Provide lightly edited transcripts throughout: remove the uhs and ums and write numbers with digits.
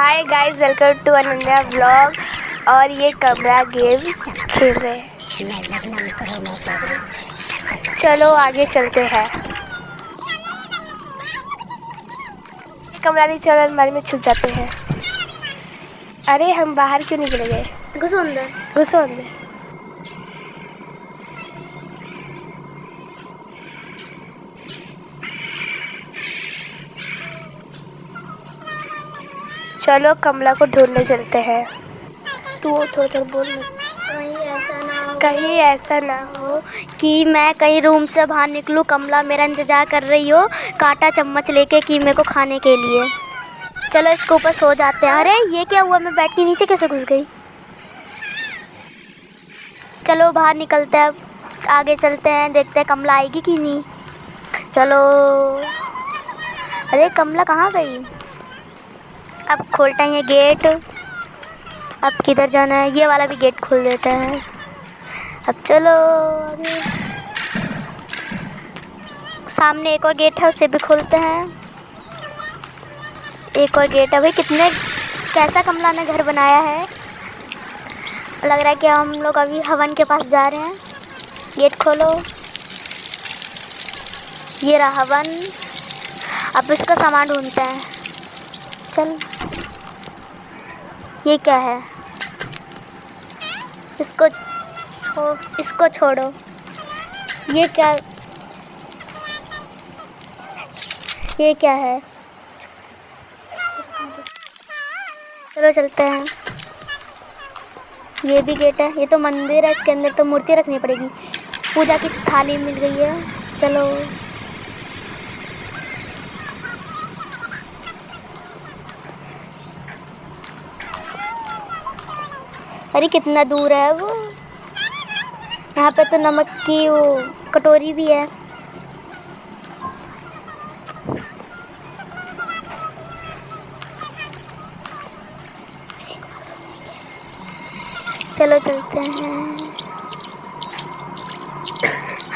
Hi guys, welcome to Ananya vlog. और ये कमला game खेल रहे हैं। चलो आगे चलते हैं। कमला नहीं चल, अलमारी में छुप जाते हैं। अरे हम बाहर क्यों निकले गए? घुसो अंदर। घुसो अंदर। चलो कमला को ढूंढने चलते हैं। तू थोड़ा थोड़ा बोल मत। कहीं ऐसा ना हो कि मैं कहीं रूम से बाहर निकलूं, कमला मेरा इंतजार कर रही हो कांटा चम्मच लेके कीमे को खाने के लिए। चलो इसके ऊपर सो जाते हैं। अरे ये क्या हुआ, मैं बैठी नीचे कैसे घुस गई? चलो बाहर निकलते हैं, अब आगे चलते हैं, देखते हैं कमला आएगी कि नहीं। चलो। अरे कमला कहाँ गई? अब खोलते हैं ये गेट। अब किधर जाना है? ये वाला भी गेट खोल देते हैं। अब चलो आगे। सामने एक और गेट है, उसे भी खोलते हैं। एक और गेट है। भाई कितने कैसा कमला ने घर बनाया है। लग रहा है कि हम लोग अभी हवन के पास जा रहे हैं। गेट खोलो। ये रहा हवन। अब इसका सामान ढूंढते हैं। चल। ये क्या है? इसको छोड़ो। ये क्या है? चलो चलते हैं। ये भी गेट है। ये तो मंदिर है, इसके अंदर तो मूर्ति रखनी पड़ेगी। पूजा की थाली मिल गई है। चलो। अरे कितना दूर है वो। यहाँ पे तो नमक की वो कटोरी भी है। चलो चलते हैं।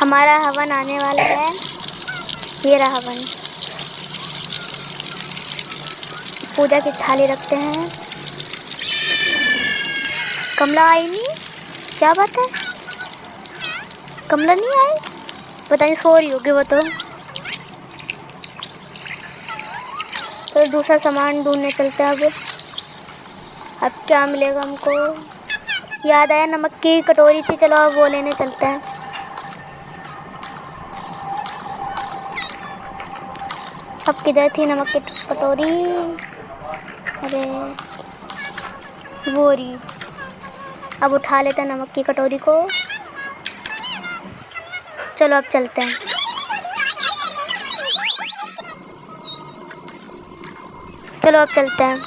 हमारा हवन आने वाला है। ये रहा हवन। पूजा की थाली रखते हैं। कमला आई नहीं? क्या बात है, कमला नहीं आई? पता नहीं, सो रही होगी वो तो। दूसरा सामान ढूंढने चलते हैं। अब क्या मिलेगा हमको? याद आया नमक की कटोरी थी, चलो अब वो लेने चलते हैं। अब किधर थी नमक की कटोरी? अरे वो रही। अब उठा लेते हैं नमक की कटोरी को। चलो अब चलते हैं। चलो अब चलते हैं।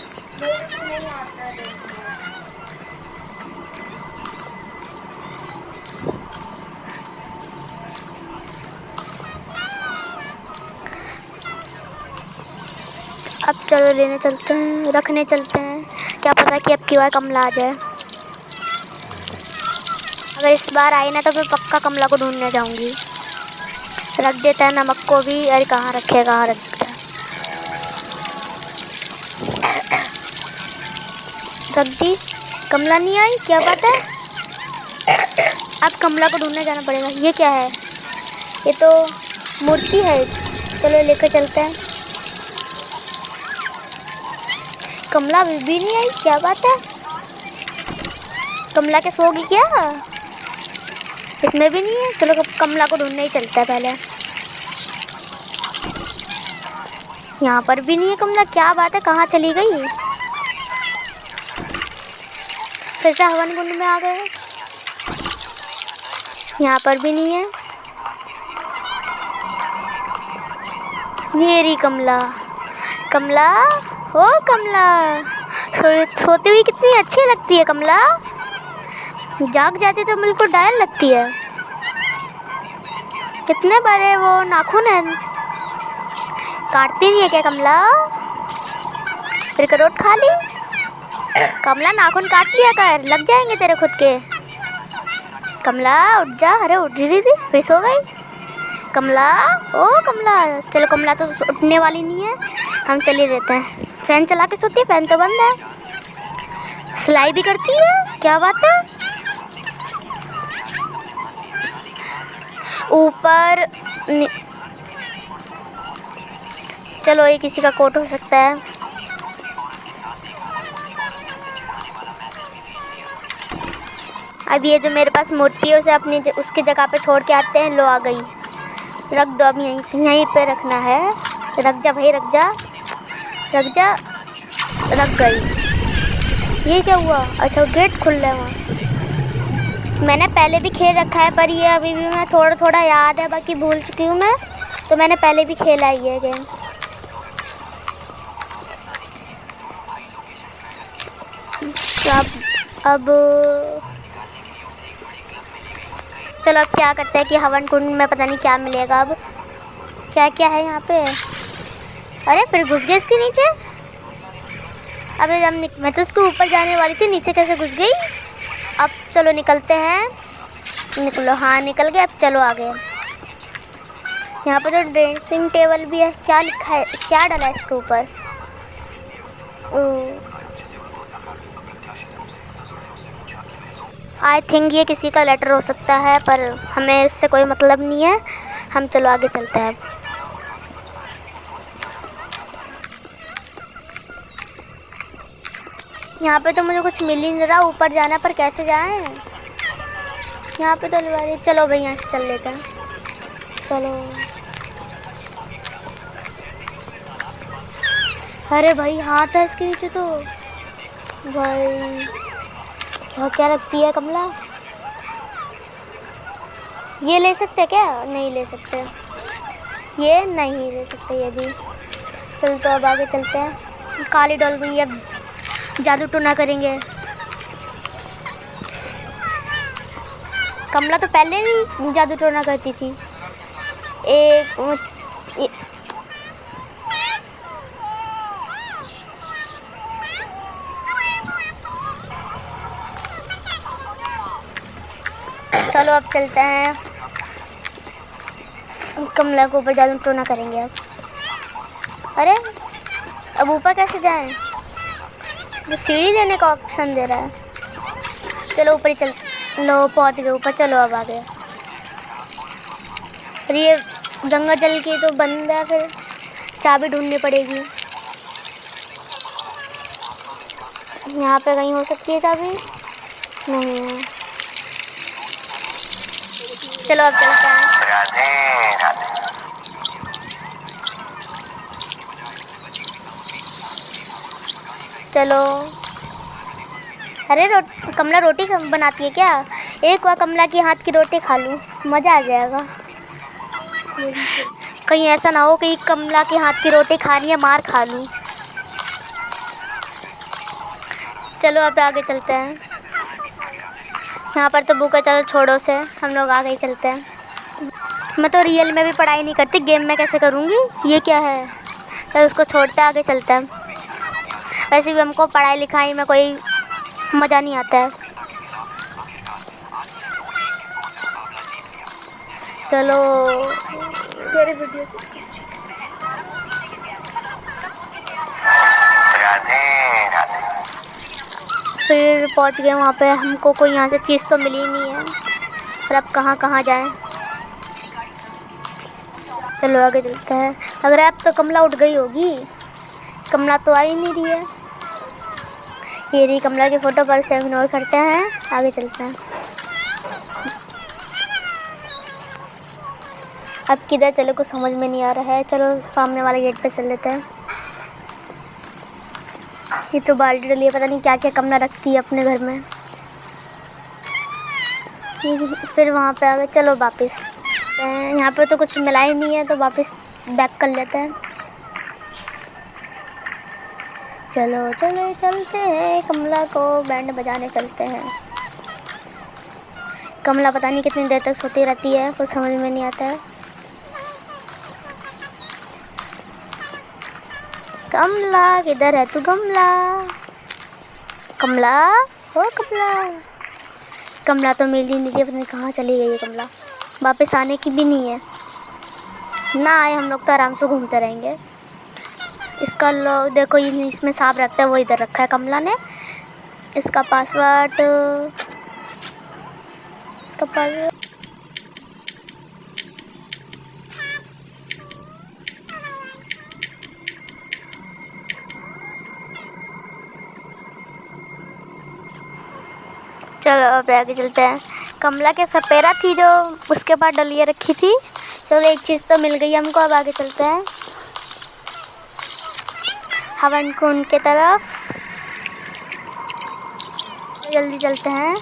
अब चलो लेने चलते हैं, रखने चलते हैं। क्या पता कि अब की बार कमला आ जाए। अगर इस बार आई ना तो मैं पक्का कमला को ढूंढने जाऊंगी। रख देता है नमक को भी। अरे कहाँ रखे, कहाँ रखता है? रख दी। कमला नहीं आई, क्या बात है? अब कमला को ढूंढने जाना पड़ेगा। ये क्या है? ये तो मूर्ति है। चलो लेकर चलते हैं। कमला अभी भी नहीं आई, क्या बात है? कमला के सोगी क्या? इसमें भी नहीं है। चलो कमला को ढूंढने ही चलता है पहले। यहाँ पर भी नहीं है कमला, क्या बात है, कहाँ चली गई? फिर से हवन कुंड में आ गए। यहाँ पर भी नहीं है। मेरी कमला, कमला हो कमला। सोती हुई कितनी अच्छी लगती है कमला। जाग जाती तो बिल्कुल डायल लगती है। कितने बड़े वो नाखून हैं। काटती नहीं है क्या कमला? फिर करोट खा ली। कमला नाखून काट लिया कर, लग जाएंगे तेरे खुद के। कमला उठ जा। अरे उठ रही थी, फिर सो गई। कमला, ओ कमला। चलो कमला तो उठने वाली नहीं है, हम चले देते हैं। फैन चला के सोती है? फैन तो बंद है। सिलाई भी करती है, क्या बात है। ऊपर चलो ये किसी का कोट हो सकता है। अब ये जो मेरे पास मूर्ति है उसे अपनी उसकी जगह पे छोड़ के आते हैं। लो आ गई, रख दो अब यहीं पे रखना है। रख जा भाई, रख जा रख जा, रख गई। ये क्या हुआ? अच्छा गेट खुल रहा है वहाँ। मैंने पहले भी खेल रखा है पर ये अभी भी मैं थोड़ा थोड़ा याद है, बाकी भूल चुकी हूँ मैं। तो मैंने पहले भी खेला ही है गेम। अब चलो अब क्या करते हैं कि हवन कुंड में पता नहीं क्या मिलेगा। अब क्या क्या है यहाँ पे? अरे फिर घुस गए इसके नीचे। अबे जब मैं तो उसके ऊपर जाने वाली थी, नीचे कैसे घुस गई? अब चलो निकलते हैं। निकलो, हाँ निकल गए। अब चलो आगे। यहाँ पे तो ड्रेसिंग टेबल भी है। क्या लिखा है, क्या डाला है इसके ऊपर? आई थिंक ये किसी का लेटर हो सकता है, पर हमें इससे कोई मतलब नहीं है। हम चलो आगे चलते हैं। यहाँ पे तो मुझे कुछ मिल ही नहीं रहा। ऊपर जाना पर कैसे जाएं? यहाँ पे तो अलमारी। चलो भाई यहाँ से चल लेते हैं। चलो। अरे भाई हाथ है इसके नीचे तो। भाई क्या क्या लगती है कमला? ये ले सकते क्या? नहीं ले सकते। ये नहीं ले सकते ये भी। चल तो अब आगे चलते हैं। काली डॉल में ये जादू टोना करेंगे। कमला तो पहले ही जादू टोना करती थी। चलो अब चलते हैं। कमला को ऊपर जादू टोना करेंगे अब। अरे अब ऊपर कैसे जाएं? तो सीढ़ी लेने का ऑप्शन दे रहा है। चलो ऊपर ही चल। लो पहुंच गए ऊपर। चलो अब आगे। फिर ये गंगा जल की तो बंद है, फिर चाबी ढूंढनी पड़ेगी। यहाँ पे कहीं हो सकती है चाबी? नहीं है। चलो अब चलते हैं। चलो। अरे कमला रोटी बनाती है क्या? एक बार कमला की हाथ की रोटी खा लूँ, मज़ा आ जाएगा। कहीं ऐसा ना हो कि कमला के हाथ की रोटी खानी है मार खा लूँ। चलो अब आगे चलते हैं। यहाँ पर तो बुक है। चलो छोड़ो से, हम लोग आगे ही चलते हैं। मैं तो रियल में भी पढ़ाई नहीं करती, गेम में कैसे करूँगी? ये क्या है? चलो उसको छोड़ते आगे चलते हैं। वैसे भी हमको पढ़ाई लिखाई में कोई मज़ा नहीं आता है। चलो फिर पहुंच गए वहाँ पे। हमको कोई यहाँ से चीज़ तो मिली नहीं है, पर अब कहाँ कहाँ जाएं? चलो आगे चलते हैं। अगर अब तो कमला उठ गई होगी। कमला तो आ ही नहीं रही है। ये रही कमला की फ़ोटो, पर से इग्नोर करते हैं। आगे चलते हैं। अब किधर चले कुछ समझ में नहीं आ रहा है। चलो सामने वाले गेट पे चल लेते हैं। ये तो बाल्टी डली है, पता नहीं क्या क्या कमला रखती है अपने घर में। फिर वहाँ पे आ गए। चलो वापस। यहाँ पे तो कुछ मिला ही नहीं है, तो वापस बैक कर लेते हैं। चलो चलो चलते हैं। कमला को बैंड बजाने चलते हैं। कमला पता नहीं कितनी देर तक सोती रहती है, कुछ समझ में नहीं आता है। कमला किधर है तू? कमला, कमला, ओ कमला। कमला तो मिल ही नहीं रही, पता नहीं कहाँ चली गई है कमला। वापस आने की भी नहीं है। ना आए हम लोग तो आराम से घूमते रहेंगे। इसका लॉक देखो, ये इसमें सांप रखता है वो इधर रखा है कमला ने। इसका पासवर्ड चलो अब आगे चलते हैं। कमला के सपेरा थी जो उसके बाद डलिया रखी थी। चलो एक चीज़ तो मिल गई हमको, अब आगे चलते हैं हवन कुंड के तरफ। जल्दी चलते हैं।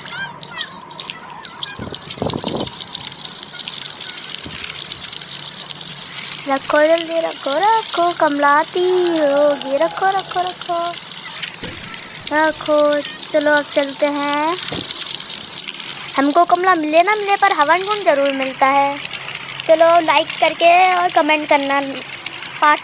रखो जल्दी, रखो कमला आती होगी, रखो। चलो अब चलते हैं। हमको कमला मिले ना मिले पर हवन कुंड ज़रूर मिलता है। चलो लाइक करके और कमेंट करना। पार्ट